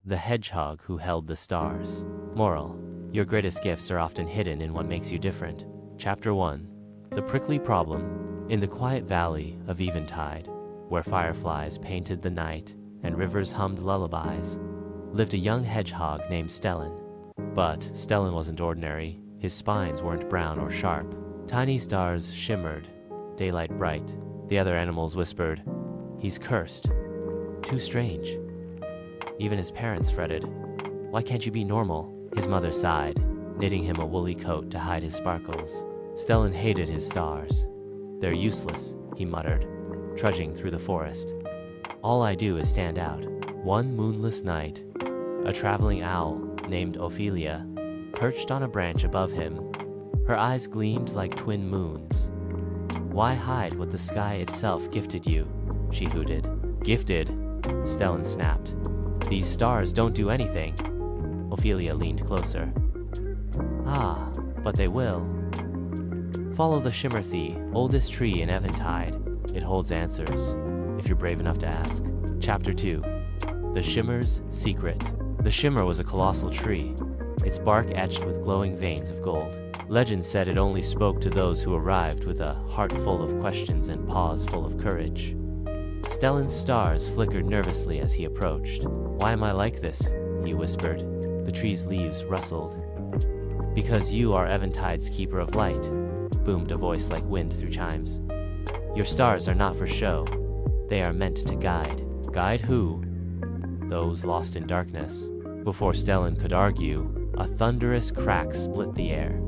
The Hedgehog Who Held the Stars. Moral: your greatest gifts are often hidden in what makes you different. Chapter 1. The Prickly Problem. In the quiet valley of Eventide, where fireflies painted the night and rivers hummed lullabies, lived a young hedgehog named Stellan. But Stellan wasn't ordinary. His spines weren't brown or sharp. Tiny stars shimmered, daylight bright. The other animals whispered, "He's cursed. Too strange." Even his parents fretted, "Why can't you be normal?" His mother sighed, knitting him a woolly coat to hide his sparkles. Stellan hated his stars. "They're useless," he muttered, trudging through the forest. "All I do is stand out." One moonless night, a traveling owl named Ophelia perched on a branch above him. Her eyes gleamed like twin moons. "Why hide what the sky itself gifted you?" she hooted. "Gifted?" Stellan snapped. "These stars don't do anything." Ophelia leaned closer. "Ah, but they will. Follow the Shimmer, the oldest tree in Eventide. It holds answers, if you're brave enough to ask." Chapter 2. The Shimmer's Secret. The Shimmer was a colossal tree, its bark etched with glowing veins of gold. Legend said it only spoke to those who arrived with a heart full of questions and paws full of courage. Stellan's stars flickered nervously as he approached. "Why am I like this?" he whispered. The tree's leaves rustled. "Because you are Eventide's keeper of light," boomed a voice like wind through chimes. "Your stars are not for show. They are meant to guide." "Guide who?" "Those lost in darkness." Before Stellan could argue, a thunderous crack split the air.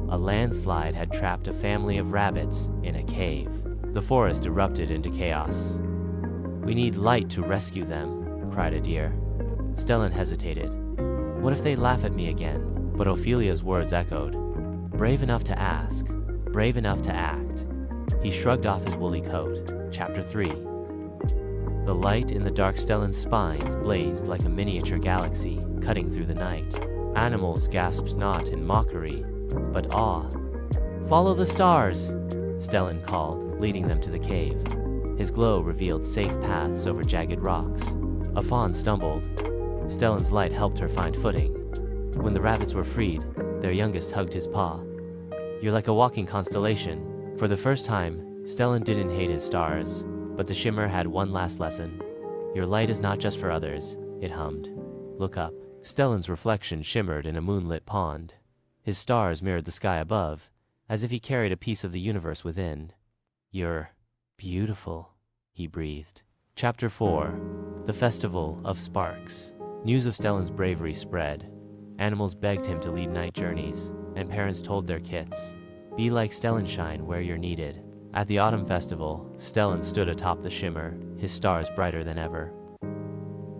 A landslide had trapped a family of rabbits in a cave. The forest erupted into chaos. "We need light to rescue them," cried a deer. Stellan hesitated. "What if they laugh at me again?" But Ophelia's words echoed. "Brave enough to ask, brave enough to act." He shrugged off his woolly coat. Chapter 3. The light in the dark Stellan's spines blazed like a miniature galaxy, cutting through the night. Animals gasped not in mockery, but awe. "Follow the stars!" Stellan called, leading them to the cave. His glow revealed safe paths over jagged rocks. A fawn stumbled. Stellan's light helped her find footing. When the rabbits were freed, their youngest hugged his paw. "You're like a walking constellation." For the first time, Stellan didn't hate his stars, but the Shimmer had one last lesson. "Your light is not just for others," it hummed. "Look up." Stellan's reflection shimmered in a moonlit pond. His stars mirrored the sky above, as if he carried a piece of the universe within. "You're beautiful," he breathed. Chapter 4. The Festival of Sparks. News of Stellan's bravery spread. Animals begged him to lead night journeys, and parents told their kits, "Be like Stellanshine where you're needed." At the autumn festival, Stellan stood atop the Shimmer, his stars brighter than ever.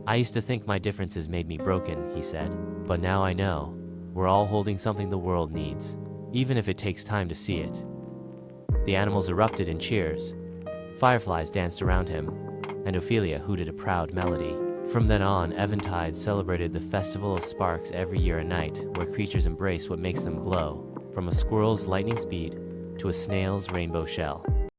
"I used to think my differences made me broken," he said, "but now I know. We're all holding something the world needs, even if it takes time to see it." The animals erupted in cheers. Fireflies danced around him, and Ophelia hooted a proud melody. From then on, Eventide celebrated the Festival of Sparks every year and night, where creatures embrace what makes them glow, from a squirrel's lightning speed to a snail's rainbow shell.